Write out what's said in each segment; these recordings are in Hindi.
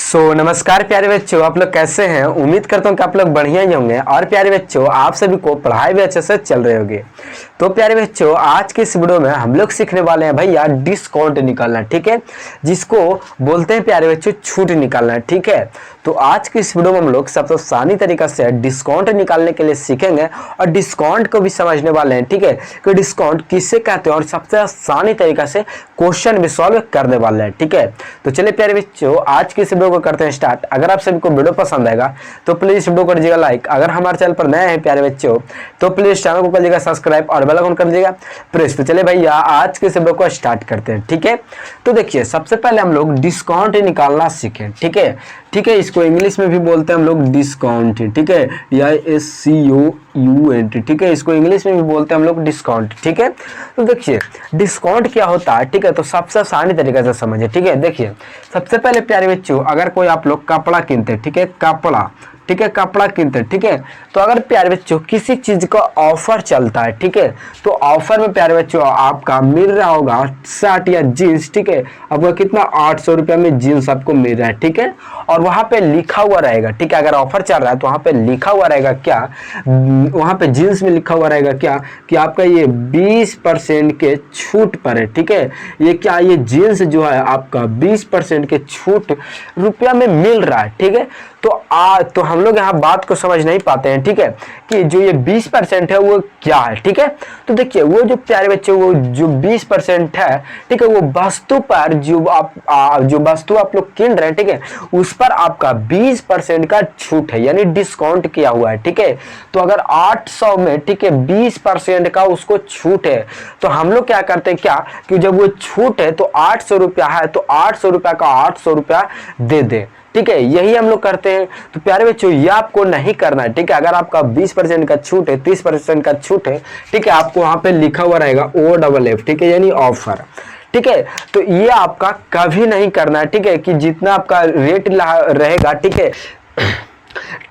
नमस्कार प्यारे बच्चों, आप लोग कैसे हैं। उम्मीद करता हूँ कि आप लोग बढ़िया ही होंगे। और प्यारे बच्चों, आप सभी को पढ़ाई भी अच्छे से चल रही होगी। तो प्यारे बच्चों, आज के इस वीडियो में हम लोग सीखने वाले हैं भैया डिस्काउंट निकालना, ठीक है, जिसको बोलते हैं प्यारे बच्चों छूट निकालना, ठीक है। तो आज की इस वीडियो में हम लोग सबसे आसानी तरीका से डिस्काउंट निकालने के लिए सीखेंगे और डिस्काउंट को भी समझने वाले हैं, ठीक है, कि डिस्काउंट किसे कहते हैं और सबसे आसानी तरीका से क्वेश्चन भी सॉल्व करने वाले हैं, ठीक है। तो चलिए प्यारे बच्चों, आज की इस वीडियो को करते हैं स्टार्ट। अगर आप सभी को वीडियो पसंद आएगा तो प्लीज वीडियो को कर दीजिएगा लाइक। अगर हमारे चैनल पर नए हैं प्यारे बच्चों तो प्लीज चैनल को कर दीजिएगा सब्सक्राइब और बेल आइकन कर दीजिएगा प्रेस। तो चलिए भैया आज के इस वीडियो को स्टार्ट करते हैं, ठीक है। तो देखिए, सबसे पहले हम लोग डिस्काउंट निकालना सीखें, ठीक है, ठीक है। इसको इंग्लिश में भी बोलते हैं हम लोग डिस्काउंट, ठीक है, या SCOUNT, ठीक है। इसको इंग्लिश में भी बोलते हैं हम लोग डिस्काउंट, ठीक है। तो देखिए डिस्काउंट क्या होता है, ठीक है। तो सबसे आसानी तरीके से समझिए, ठीक है। देखिए सबसे पहले प्यारे बच्चों, अगर कोई आप लोग कपड़ा किनते हैं, ठीक है, कपड़ा, ठीक है, कपड़ा किनते हैं, ठीक है। तो अगर प्यारे बच्चों किसी चीज का ऑफर चलता है, ठीक है, तो ऑफर में प्यारे बच्चों आपका मिल रहा होगा शर्ट या जीन्स, ठीक है, आपको कितना 800 रुपया में जीन्स आपको मिल रहा है, ठीक है। और वहां पे लिखा हुआ रहेगा, ठीक है, अगर ऑफर चल रहा है तो वहां पे लिखा हुआ रहेगा क्या, वहां पे जीन्स में लिखा हुआ रहेगा क्या कि आपका ये 20% के छूट पर है, ठीक है। ये क्या, ये जीन्स जो है आपका 20% के छूट रुपया में मिल रहा है, ठीक है। तो हम लोग यहाँ बात को समझ नहीं पाते हैं, ठीक है, कि जो ये 20% है वो क्या है, ठीक है। तो देखिए वो जो प्यारे बच्चे, वो जो 20% है, ठीक है, वो वस्तु पर जो वस्तु आप लोग किन रहे हैं, ठीक है, उस पर आपका 20% का छूट है, यानी डिस्काउंट किया हुआ है, ठीक है। तो अगर 800 में, ठीक है, 20% का उसको छूट है, तो हम लोग क्या करते हैं, क्या कि जब वो छूट है तो 800 रुपया है तो 800 रुपया का 800 रुपया दे दे, ठीक है, यही हम लोग करते हैं। तो प्यारे बच्चों ये आपको नहीं करना है, ठीक है। अगर आपका 20% का छूट है, 30% का छूट है, ठीक है, आपको वहां पे लिखा हुआ रहेगा OFF, ठीक है, यानी ऑफर, ठीक है। तो ये आपका कभी नहीं करना है, ठीक है, कि जितना आपका रेट रहेगा, ठीक है,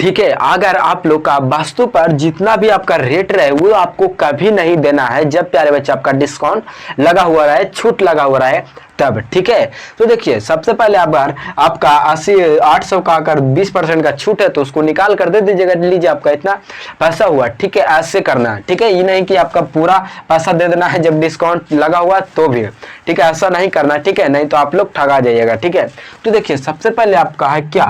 ठीक है, अगर आप लोग का वस्तु पर जितना भी आपका रेट रहे वो आपको कभी नहीं देना है जब प्यारे बच्चे आपका डिस्काउंट लगा हुआ रहे, छूट लगा हुआ रहे तब, ठीक है। तो देखिए सबसे पहले अगर आपका 800 का अगर 20% का छूट है तो उसको निकाल कर दे दीजिएगा, लीजिए आपका इतना पैसा हुआ, ठीक है। ऐसे करना है, ठीक है, ये नहीं कि आपका पूरा पैसा दे देना है जब डिस्काउंट लगा हुआ तो भी, ठीक है, ऐसा नहीं करना, ठीक है, नहीं तो आप लोग ठगा जाइएगा, ठीक है। तो देखिए सबसे पहले आपका है क्या,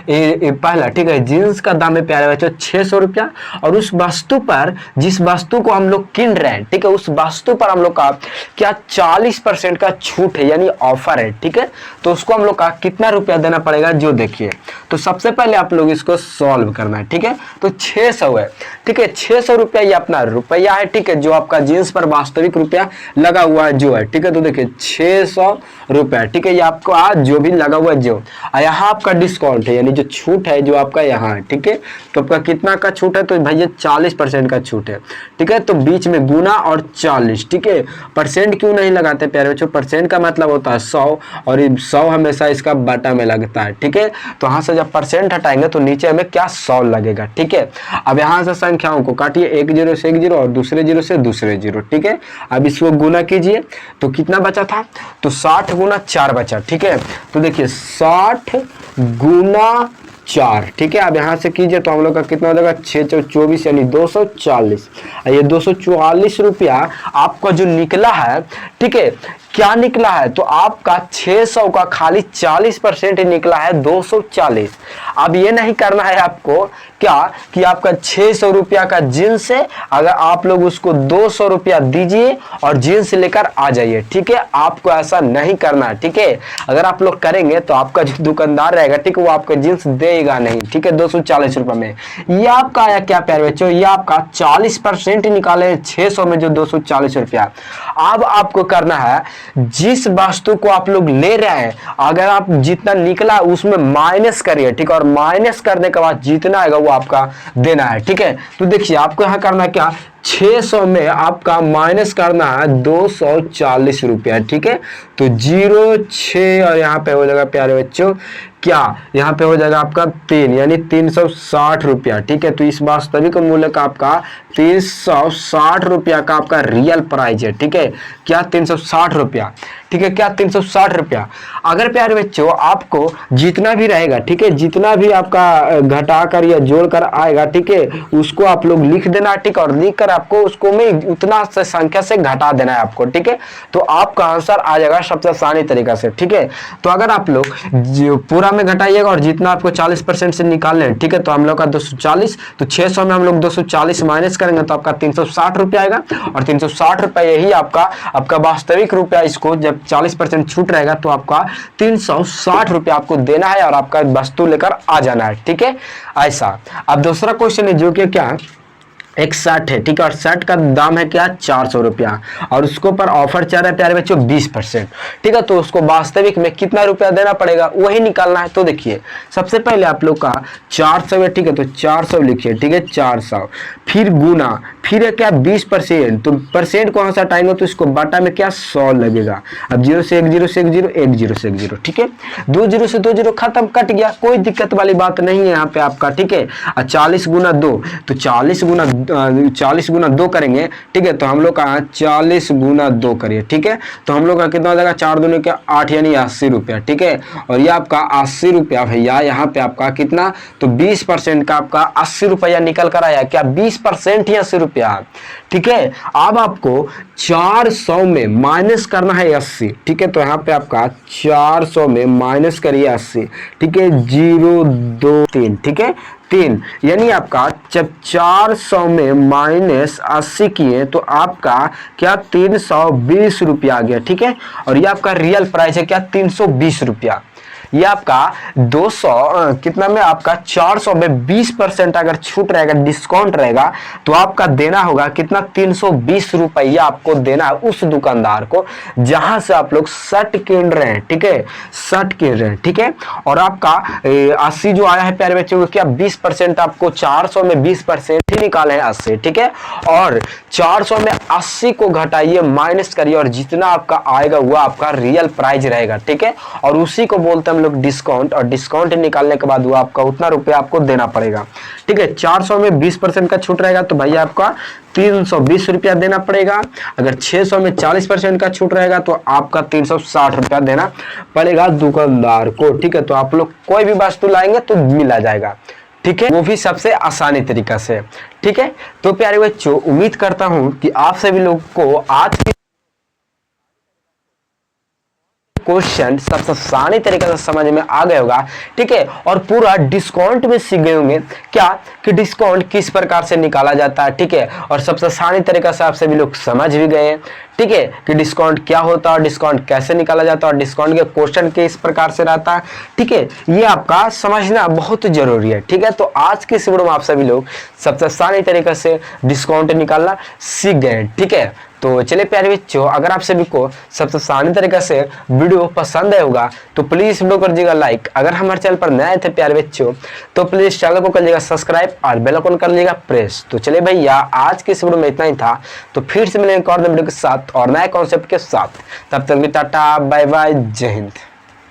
पहला, ठीक है, जींस का दाम है प्यारे बच्चों 600 रुपया, और उस वस्तु पर, जिस वस्तु को हम लोग किन रहे हैं, ठीक है, उस वस्तु पर हम लोग का क्या 40% का छूट है, यानी ऑफर है, ठीक है। तो उसको हम लोग का कितना रुपया देना पड़ेगा, जो देखिए। तो सबसे पहले आप लोग इसको सॉल्व करना है, ठीक है। तो 600 है, ठीक है, 600 रुपया ये अपना रुपया है, ठीक है, जो आपका जींस पर वास्तविक रुपया लगा हुआ है जो है, ठीक है। तो देखिए 600 रुपया, ठीक है, ये आपको आज जो भी लगा हुआ है जो, यहाँ आपका डिस्काउंट है, यानी जो छूट है जो आपका यहाँ है, ठीक है। तो आपका कितना का छूट है, तो भैया 40% का छूट है, ठीक है। तो बीच में गुना और 40, ठीक है। परसेंट क्यों नहीं लगाते प्यारे बच्चों, परसेंट का मतलब होता है 100, और 100 हमेशा इसका बटा में लगता है, ठीक है। तो यहाँ से जब परसेंट हटाएंगे तो नीचे हमें क्या 100 लगेगा, ठीक है। अब यहाँ से संख्याओं को काटिए, एक 0 से 1 0 और दूसरे 0 से दूसरे 0, ठीक है। अब इसको गुना कीजिए तो कितना बचा था, तो 60 गुना 4 बचा, ठीक है। तो देखिए 60 गुना 4, ठीक है। अब यहाँ से कीजिए तो हम लोग का कितना हो जाएगा, 6 24 यानी 240। ये 244 रुपया आपका जो निकला है, ठीक है, क्या निकला है, तो आपका 600 का खाली 40% निकला है 240। अब ये नहीं करना है आपको क्या कि आपका 600 रुपया का जींस है, अगर आप लोग उसको 200 रुपया दीजिए और जींस लेकर आ जाइए, ठीक है। आपको ऐसा नहीं करना है, ठीक है। अगर आप लोग करेंगे तो आपका जो दुकानदार रहेगा, ठीक है, वो आपको जींस देगा नहीं, ठीक है, 240 रुपये में। ये आपका आया क्या प्यारे बच्चों, ये आपका 40% निकाले 600 में जो 240 रुपया। अब आपको करना है जिस वस्तु को आप लोग ले रहे हैं, अगर आप जितना निकला उसमें माइनस करिए, ठीक है, और माइनस करने के बाद जितना आएगा वो आपका देना है, ठीक है। तो देखिए आपको यहाँ करना है क्या, 600 में आपका माइनस करना है 240 रुपया, ठीक है। तो 06 और यहाँ पे हो जाएगा प्यारे बच्चों क्या, यहाँ पे हो जाएगा आपका 3 यानी 360 रुपया, ठीक है। तो इस वास्तविक मूल्य का आपका 360 रुपया का आपका रियल प्राइस है, ठीक है। क्या 360 रुपया, ठीक है, क्या 360 रुपया। अगर प्यारे बच्चों आपको जितना भी रहेगा, ठीक है, जितना भी आपका घटाकर या जोड़कर आएगा, ठीक है, उसको आप लोग लिख देना, ठीक है, और लिख कर आपको उसको में उतना संख्या से घटा देना है आपको, ठीक है। तो आपका आंसर आ जाएगा सबसे आसानी तरीका से, ठीक है। तो अगर आप लोग पूरा में घटाइएगा और जितना आपको 40% से निकालना है, ठीक है, तो हम लोग का 240, तो 600 में हम लोग 240 माइनस करेंगे तो आपका 360 रुपया आएगा। और 360 रुपया यही आपका वास्तविक रुपया, इसको जब 40% छूट रहेगा तो आपका 360 रुपया आपको देना है और आपका वस्तु लेकर आ जाना है, ठीक है, ऐसा। अब दूसरा क्वेश्चन है जो कि क्या एक शर्ट है, ठीक है, और शर्ट का दाम है क्या 400 रुपया और उसको पर ऑफर चल रहा है प्यारे बच्चों 20%, ठीक है। तो उसको वास्तविक में कितना रुपया देना पड़ेगा वही निकालना है। तो देखिए सबसे पहले आप लोग का 400 है, ठीक है, तो 400 लिखिए, ठीक है, 400, फिर गुना, फिर है क्या 20%, तो परसेंट कौन सा टाइम हो तो इसको बाटा में क्या 100 लगेगा। अब 0 से 1 0 से 1 0 1 0 से 1 0, ठीक है, 2 0 से 2 0 खत्म, कट गया, कोई दिक्कत वाली बात नहीं है यहाँ पे आपका, ठीक है। 40 गुना 2, तो 40 गुना 2 करेंगे, ठीक है, तो हम लोग का 40 गुना 2 करिए, ठीक है, तो हम लोग का कितना हो जाएगा 4 दूनी के 8 यानी 80 रुपया, ठीक है। और ये आपका 80 रुपया भैया यहाँ पे आपका कितना, तो 20% का आपका 80 रुपया निकल कर आया, क्या 20% ही 80 रुपया, ठीक है। अब आपको 400 में माइनस करना है 80, ठीक है, तो यहाँ पे आपका 400 में माइनस करिए 80, ठीक है, 0 2 3, ठीक है, 3, यानी आपका जब 400 में माइनस 80 किए तो आपका क्या 320 रुपया आ गया, ठीक है। और ये आपका रियल प्राइस है क्या 320 रुपया। ये आपका 200 कितना में आपका 400 में 20% अगर छूट रहेगा, डिस्काउंट रहेगा, तो आपका देना होगा कितना 320 रुपया आपको देना है उस दुकानदार को जहां से आप लोग शर्ट किन रहे हैं, ठीक है, शर्ट किन रहे हैं, ठीक है। और आपका 80 जो आया है प्यारे बच्चों क्या 20% आपको 400 में 20% ही निकाले हैं 80, ठीक है। और 400 में 80 को घटाइए, माइनस करिए और जितना आपका आएगा वो आपका रियल प्राइस रहेगा, ठीक है। और उसी को बोलते हैं हम लोग डिस्काउंट, और डिस्काउंट निकालने के बाद वो आपका उतना रुपया आपको देना पड़ेगा, ठीक है। 400 में 20% का छूट रहेगा तो भैया आपका 320 रुपया देना पड़ेगा। अगर 600 में 40% का छूट रहेगा तो आपका 360 रुपया देना पड़ेगा दुकानदार को, ठीक है। तो आप लोग कोई भी वस्तु लाएंगे तो मिला जाएगा, ठीक है, वो भी सबसे आसानी तरीका से, ठीक है। तो प्यारे बच्चों उम्मीद करता हूं कि आप सभी लोग को आज की क्वेश्चन सबसे आसानी तरीके से समझ में आ गया होगा, ठीक है। और पूरा डिस्काउंट में सीख गए होंगे क्या कि डिस्काउंट किस प्रकार से निकाला जाता है, ठीक है। और सबसे आसानी तरीके से आप सभी लोग समझ भी गए, ठीक है, कि डिस्काउंट क्या होता है, डिस्काउंट कैसे निकाला जाता है और डिस्काउंट के क्वेश्चन किस प्रकार से रहता है, ठीक है। ये आपका समझना बहुत जरूरी है, ठीक है। तो आज के इस वीडियो में आप सभी लोग सबसे आसानी तरीके से डिस्काउंट निकालना सीख गए, ठीक है। तो चलिए प्यारे बच्चों, अगर आप सभी को सबसे आसानी तरीके से वीडियो पसंद आया होगा तो प्लीज वीडियो कर दीजिएगा लाइक। अगर हमारे चैनल पर नए थे प्यारे बच्चों तो प्लीज चैनल को कर लीजिएगा सब्सक्राइब और बेल आइकन कर लीजिएगा प्रेस। तो चलिए भैया आज के इस वीडियो में इतना ही था, तो फिर से मिलेंगे एक और वीडियो के साथ और नए कॉन्सेप्ट के साथ। तब तक टाटा बाय बाय, जय हिंद।